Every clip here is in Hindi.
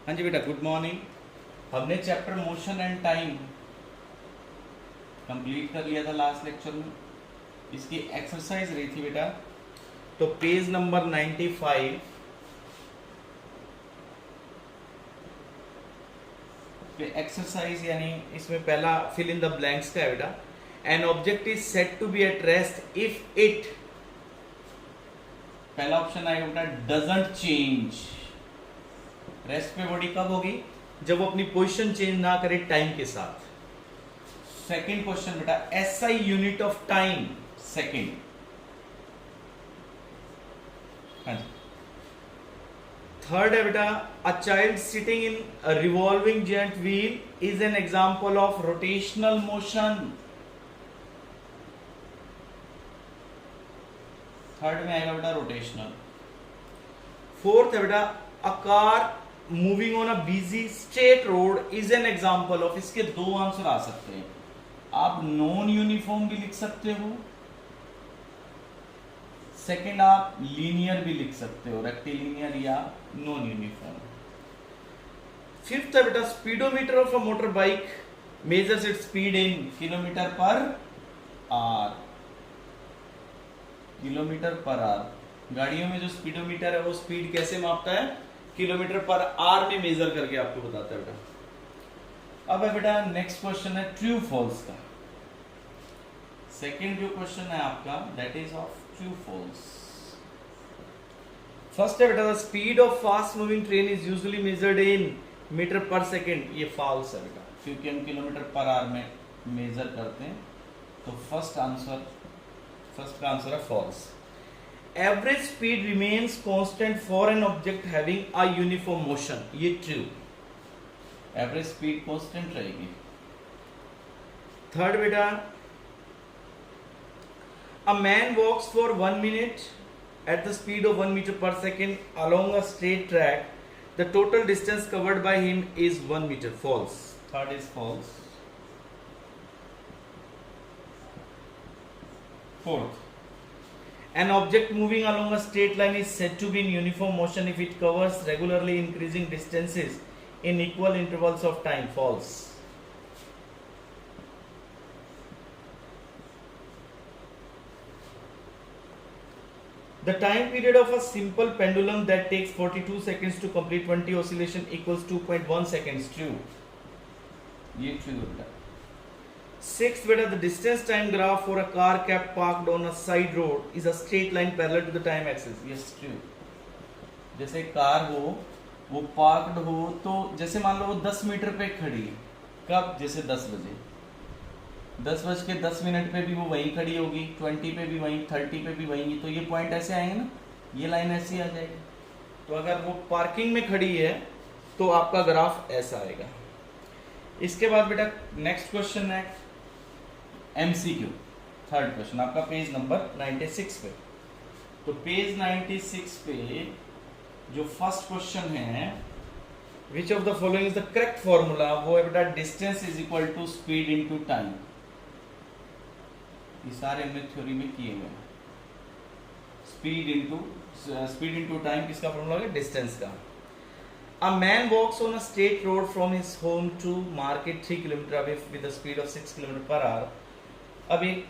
हाँ जी बेटा, गुड मॉर्निंग। हमने chapter motion and time complete कर लिया था लास्ट लेक्चर में। इसकी एक्सरसाइज रही थी बेटा, तो पेज नंबर 95 पे एक्सरसाइज यानी इसमें पहला फिल इन द ब्लैंक्स का है बेटा। An object is set to be at rest if it, पहला ऑप्शन आएगा बेटा डजंट चेंज। रेस्ट पे बॉडी कब होगी? जब वो अपनी पोजीशन चेंज ना करे टाइम के साथ। सेकंड क्वेश्चन बेटा, SI unit of time second. हाँ जी। थर्ड है बेटा, a child sitting in a revolving giant wheel is an example of rotational motion. Third में आएगा बेटा रोटेशनल। फोर्थ है बेटा, a car moving on a busy straight road is an example of. इसके दो आंसर आ सकते हैं, आप नॉन यूनिफॉर्म भी लिख सकते हो, सेकंड आप लीनियर भी लिख सकते हो, रेक्टिलिनियर या नॉन यूनिफॉर्म। फिफ्थ है बेटा, speedometer of a motor bike measures its speed in kilometre per our. Kilometre per our, गाड़ियों में जो स्पीडोमीटर है वो स्पीड कैसे मापता है? किलोमीटर पर आवर में मेजर करके आपको बताता है बेटा। अब है बेटा नेक्स्ट क्वेश्चन है ट्रू फॉल्स का। सेकंड जो क्वेश्चन है आपका that is of true false. First है बेटा, the speed of fast moving train is usually measured in metre per second. ये फॉल्स है बेटा, क्योंकि हम किलोमीटर पर आवर में मेजर करते हैं। तो फर्स्ट का आंसर है false. Average speed remains constant for an object having a uniform motion, ये ट्रू। एवरेज स्पीड कांस्टेंट रहेगी। थर्ड बेटा, a man walks for 1 minute at the speed of 1 meter per second along a straight track. The total distance covered by him is 1 meter. False. Third is false. Fourth, an object moving along a straight line is said to be in uniform motion if it covers regularly increasing distances in equal intervals of time. False. The time period of a simple pendulum that takes 42 seconds to complete 20 oscillation equals 2.1 seconds. True. ये true बेटा। Sixth बेटा, the distance time graph for a car kept parked on a side road is a straight line parallel to the time axis. Yes, true. जैसे कार हो, वो पार्क्ड हो, तो जैसे मान लो वो 10 मीटर पे खड़ी है, कब? जैसे 10 बजे, 10:10 पे भी वो वहीं खड़ी होगी, 20 पे भी वहीं, 30 पे भी वहीं, तो ये पॉइंट ऐसे आएंगे ना, ये लाइन ऐसी आ जाएगी। तो अगर वो पार्किंग में खड़ी है तो आपका ग्राफ ऐसा आएगा। इसके बाद बेटा नेक्स्ट क्वेश्चन है एमसीक्यू। थर्ड क्वेश्चन आपका पेज नंबर 96 पे। तो पेज 96 पे जो फर्स्ट क्वेश्चन है, which of the following is the correct formula, वो है बेटा distance is equal to speed into time. ये सारे हमने थ्योरी में किए हुए हैं। स्पीड इनटू टाइम किसका फॉर्मूला है? डिस्टेंस का। A man walks on a straight road from his home to market 3 kilometre away with the speed of 6 kilometre per hour. अब एक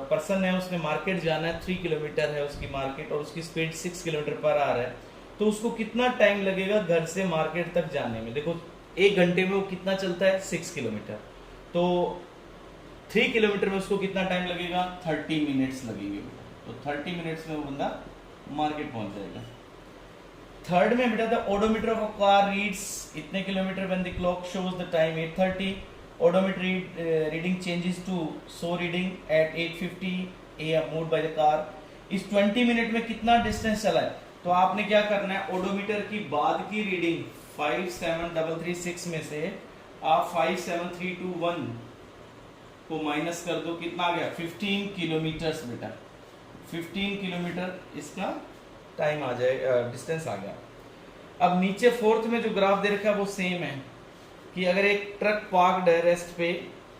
पर्सन है, उसने मार्केट जाना है, 3 किलोमीटर है उसकी मार्केट, और उसकी स्पीड 6 किलोमीटर पर आवर है। तो उसको कितना टाइम लगेगा घर से मार्केट तक जाने में? देखो 1 घंटे में वो कितना चलता है? 6 किलोमीटर। तो 3 किलोमीटर में उसको कितना टाइम लगेगा? 30 मिनट्स लगेंगे। तो 30 मिनट्स में वो बंदा मार्केट पहुंच जाएगा। थर्ड में बेटा, the odometer of a car reads इतने kilometre when the clock shows the time 8:30। Odometer reading changes to so reading at 8:50 AM moved by the car. इस 20 मिनट में कितना डिस्टेंस चला है? तो आपने क्या करना है, ओडोमीटर की बाद की रीडिंग 57336 में से आप 57321 को माइनस कर दो, कितना आ गया? 15 किलोमीटर बेटा। 15 किलोमीटर इसका टाइम आ जाए, डिस्टेंस आ गया। अब नीचे फोर्थ में जो ग्राफ दे रखा है वो सेम है, कि अगर एक ट्रक पार्क्ड है रेस्ट पे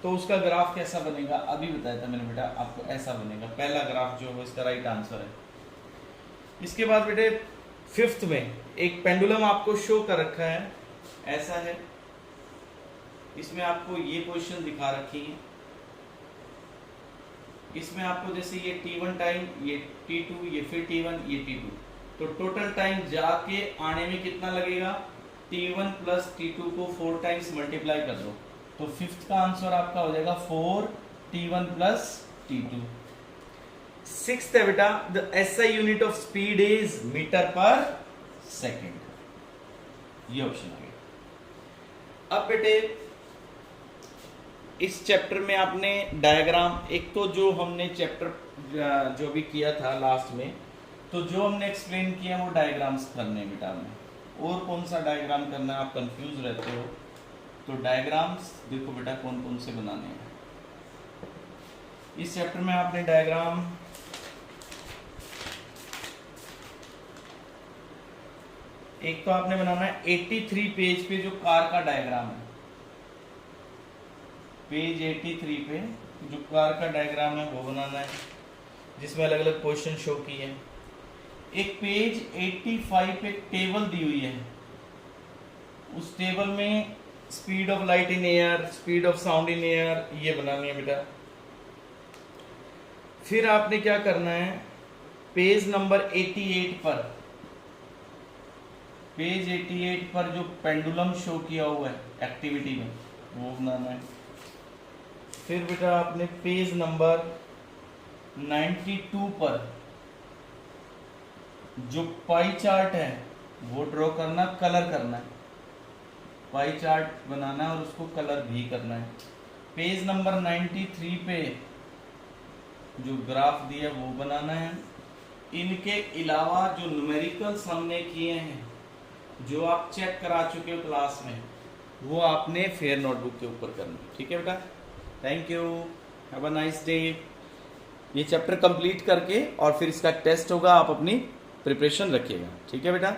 तो उसका ग्राफ कैसा बनेगा? अभी बताया था मैंने बेटा आपको, ऐसा बनेगा। पहला ग्राफ जो है इसका राइट आंसर है। इसके बाद बेटे फिफ्थ में एक पेंडुलम आपको शो कर रखा है, ऐसा है, इसमें आपको ये पोजीशन दिखा रखी है, इसमें आपको जैसे ये T1 टाइम, ये T2, ये फिर T1, ये T2, तो टोटल टाइम जाके आने में कितना लगेगा, T1 प्लस T2 को 4 टाइम्स मल्टीप्लाई कर दो, तो फिफ्थ का आंसर आपका हो जाएगा 4T1 प्लस T2। सिक्स्थ है बेटा, the SI unit of speed is metre per second, ये ऑप्शन आ गया। अब बेटे इस चैप्टर में आपने डायग्राम, एक तो जो हमने चैप्टर जो भी किया था लास्ट में, तो जो हमने एक्सप्लेन किया वो डायग्राम्स करने बेटा में, और कौन सा डायग्राम करना है आप कंफ्यूज रहते हो, तो डायग्राम्स देखो बेटा कौन कौन से बनाने हैं। इस चैप्टर में आपने डायग्राम एक तो आपने बनाना है 83 पेज पे जो कार का डायग्राम है, पेज 83 पे जो कार का डायग्राम है वो बनाना है, जिसमें अलग अलग पोजीशन शो की है। एक पेज 85 पे टेबल दी हुई है, उस टेबल में speed of light in air, speed of sound in air, ये बनानी है बेटा। फिर आपने क्या करना है, पेज नंबर 88 पर, पेज 88 पर जो पेंडुलम शो किया हुआ है एक्टिविटी में, वो बनाना है। फिर बेटा आपने पेज नंबर 92 पर जो पाई चार्ट है वो ड्रॉ करना, कलर करना है, पाई चार्ट बनाना है और उसको कलर भी करना है। पेज नंबर 93 पे जो ग्राफ दिया वो बनाना है। इनके अलावा जो न्यूमेरिकल्स हमने किए हैं, जो आप चेक करा चुके हो क्लास में, वो आपने फेयर नोटबुक के ऊपर करना है। ठीक है बेटा, thank you, have a nice day. ये चैप्टर कंप्लीट करके और फिर इसका टेस्ट होगा, आप अपनी प्रिपरेशन रखिएगा। ठीक है बेटा।